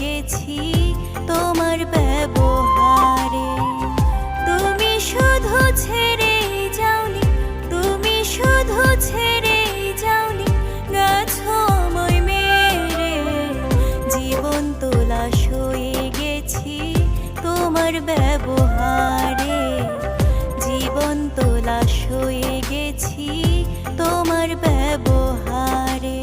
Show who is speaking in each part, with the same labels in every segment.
Speaker 1: গেছি তোমার ব্যবহারে। তুমি শুধু ছেড়ে যাওনি, তুমি শুধু ছেড়ে যাওনি, গেছো আমায় মেরে। জীবন্ত লাশ হয়ে গেছি তোমার ব্যবহারে, জীবন্ত লাশ হয়ে গেছি তোমার ব্যবহারে।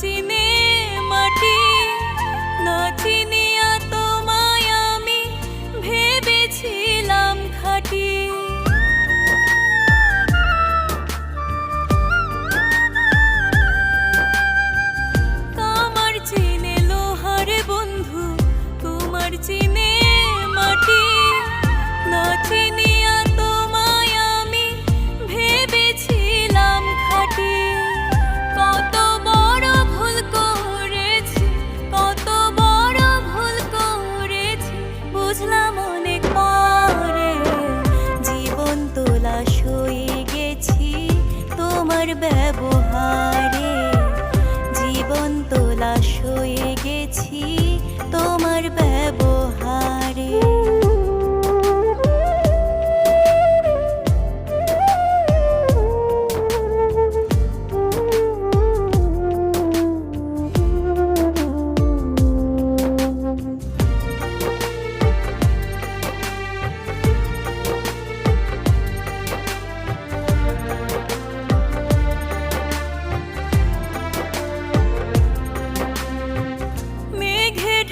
Speaker 1: চিনে মাটি না চিনিয়া তোমায় আমি ভেবেছিলাম খাঁটি। তোমার চিনে লোহার বন্ধু, তোমার চিনে